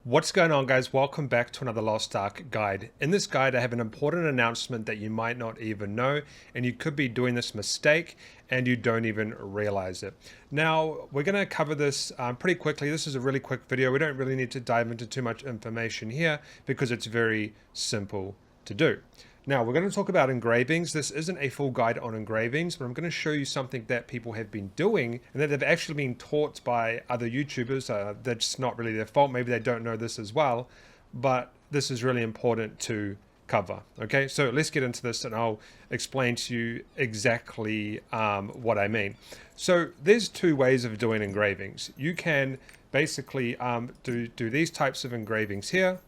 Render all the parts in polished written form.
What's going on, guys? Welcome back to another Lost Ark guide. In this guide I have an important announcement that you might not even know, and you could be doing this mistake and you don't even realize it. Now we're going to cover this pretty quickly. This is a really quick video. We don't really need to dive into too much information here because it's very simple to do. Now we're going to talk about engravings. This isn't a full guide on engravings, but I'm going to show you something that people have been doing and that they've actually been taught by other YouTubers. That's not really their fault. Maybe they don't know this as well, but this is really important to cover. Okay, so let's get into this and I'll explain to you exactly what I mean. So there's two ways of doing engravings. You can basically do these types of engravings here.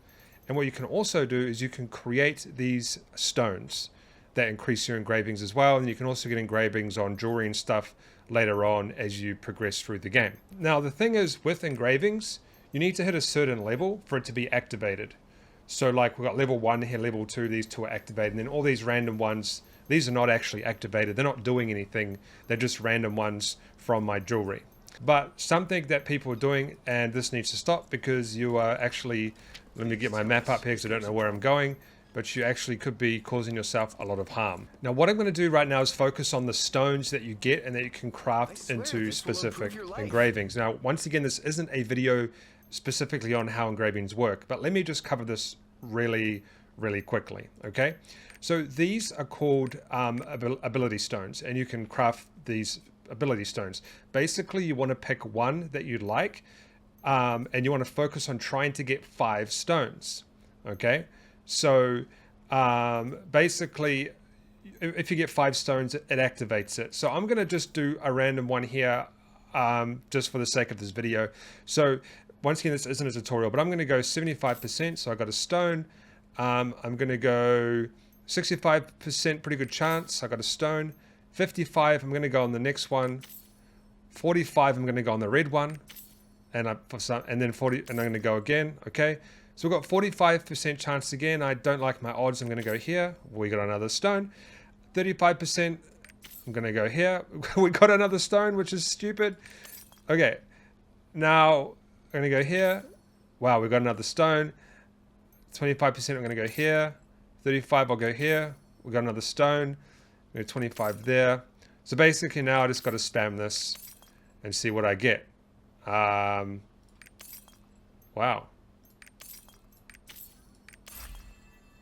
And what you can also do is you can create these stones that increase your engravings as well. And you can also get engravings on jewelry and stuff later on as you progress through the game. Now, the thing is with engravings, you need to hit a certain level for it to be activated. So like we've got level 1 here, level 2, these two are activated. And then all these random ones, these are not actually activated. They're not doing anything. They're just random ones from my jewelry. But something that people are doing, and this needs to stop because you are actually, let me get my map up here because I don't know where I'm going, but you actually could be causing yourself a lot of harm. Now what I'm going to do right now is focus on the stones that you get and that you can craft into specific engravings. Now once again, this isn't a video specifically on how engravings work, but let me just cover this really quickly, okay? So these are called ability stones, and you can craft these ability stones. Basically you want to pick one that you like, and you want to focus on trying to get 5 stones. Okay, so basically if you get 5 stones, it activates it. So I'm going to just do a random one here just for the sake of this video. So once again, this isn't a tutorial, but I'm going to go 75%. So I got a stone. I'm going to go 65%, pretty good chance. I got a stone. 55, I'm going to go on the next one. 45, I'm going to go on the red one. And then 40, and I'm going to go again. Okay, so we've got 45% chance again. I don't like my odds. I'm going to go here. We got another stone. 35%. I'm going to go here. We got another stone, which is stupid. Okay, now I'm going to go here. Wow, we got another stone. 25%. I'm going to go here. 35. I'll go here. We got another stone. 25 there. So basically now I just got to spam this and see what I get. Wow.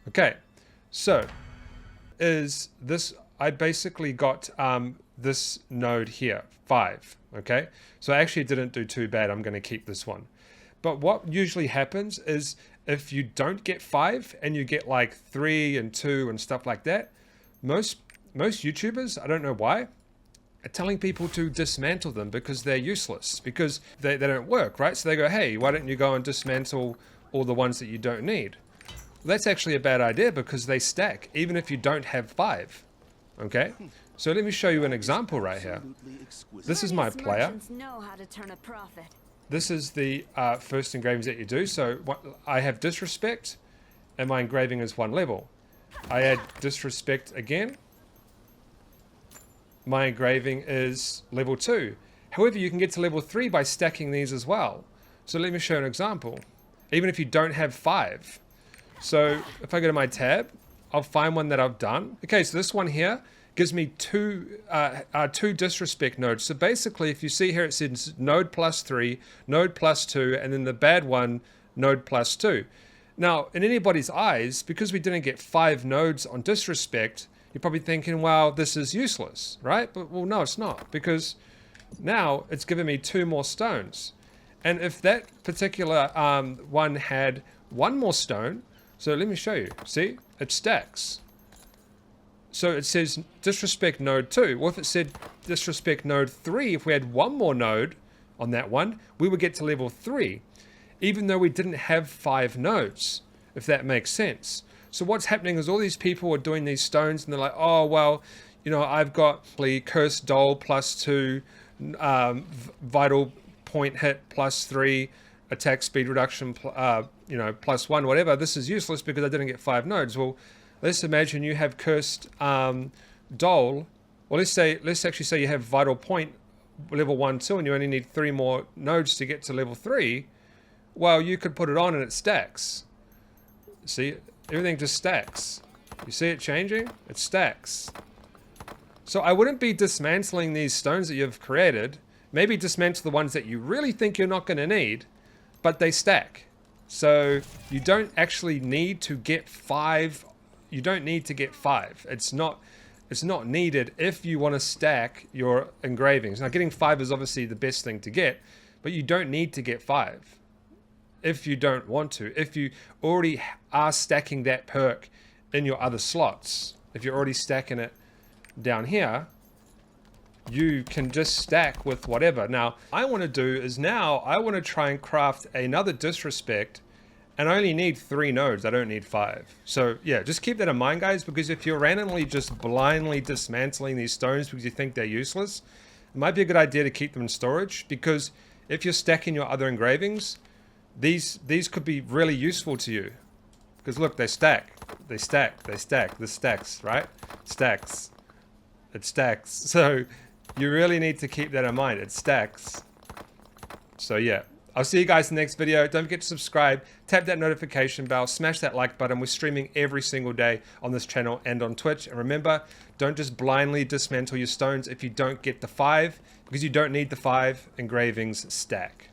Okay, so is this, I basically got this node here, 5. Okay, so I actually didn't do too bad. I'm going to keep this one. But what usually happens is if you don't get 5 and you get like 3 and 2 and stuff like that, most YouTubers, I don't know why, are telling people to dismantle them because they're useless, because they don't work, right? So they go, hey, why don't you go and dismantle all the ones that you don't need? Well, that's actually a bad idea because they stack, even if you don't have 5. Okay? So let me show you an example right here. This is my player. This is the first engravings that you do. So I have disrespect, and my engraving is 1 level. I add disrespect again. My engraving is level 2. However, you can get to level 3 by stacking these as well. So let me show an example. Even if you don't have 5. So if I go to my tab, I'll find one that I've done. Okay, so this one here gives me two disrespect nodes. So basically, if you see here, it says node +3, node +2, and then the bad one, node +2. Now, in anybody's eyes, because we didn't get 5 nodes on disrespect, you're probably thinking, well, this is useless, right? But, well, no, it's not, because now it's given me 2 more stones. And if that particular one had 1 more stone, so let me show you. See, it stacks. So it says disrespect node 2. Well, if it said disrespect node 3, if we had 1 more node on that one, we would get to level 3, even though we didn't have 5 nodes, if that makes sense. So what's happening is all these people are doing these stones and they're like, oh, well, you know, I've got the cursed doll +2, vital point hit +3, attack speed reduction, you know, +1, whatever. This is useless because I didn't get 5 nodes. Well, let's imagine you have cursed doll. Well, let's actually say you have vital point level 1, 2, and you only need 3 more nodes to get to level 3. well, you could put it on and it stacks. See, everything just stacks. You see it changing? It stacks. So I wouldn't be dismantling these stones that you've created. Maybe dismantle the ones that you really think you're not going to need, but they stack. So you don't actually need to get 5. You don't need to get 5. It's not needed if you want to stack your engravings. Now, getting 5 is obviously the best thing to get, but you don't need to get 5 if you don't want to. If you already are stacking that perk in your other slots, if you're already stacking it down here, you can just stack with whatever. Now, I want to do is I want to try and craft another disrespect, and I only need 3 nodes. I don't need 5. So yeah, just keep that in mind, guys, because if you're randomly just blindly dismantling these stones because you think they're useless, it might be a good idea to keep them in storage, because if you're stacking your other engravings, these could be really useful to you. Because look, they stack. They stack. They stack. This stacks, right? Stacks. It stacks. So you really need to keep that in mind. It stacks. So yeah, I'll see you guys in the next video. Don't forget to subscribe, tap that notification bell, smash that like button. We're streaming every single day on this channel and on Twitch. And remember, don't just blindly dismantle your stones if you don't get the 5, because you don't need the 5. Engravings stack.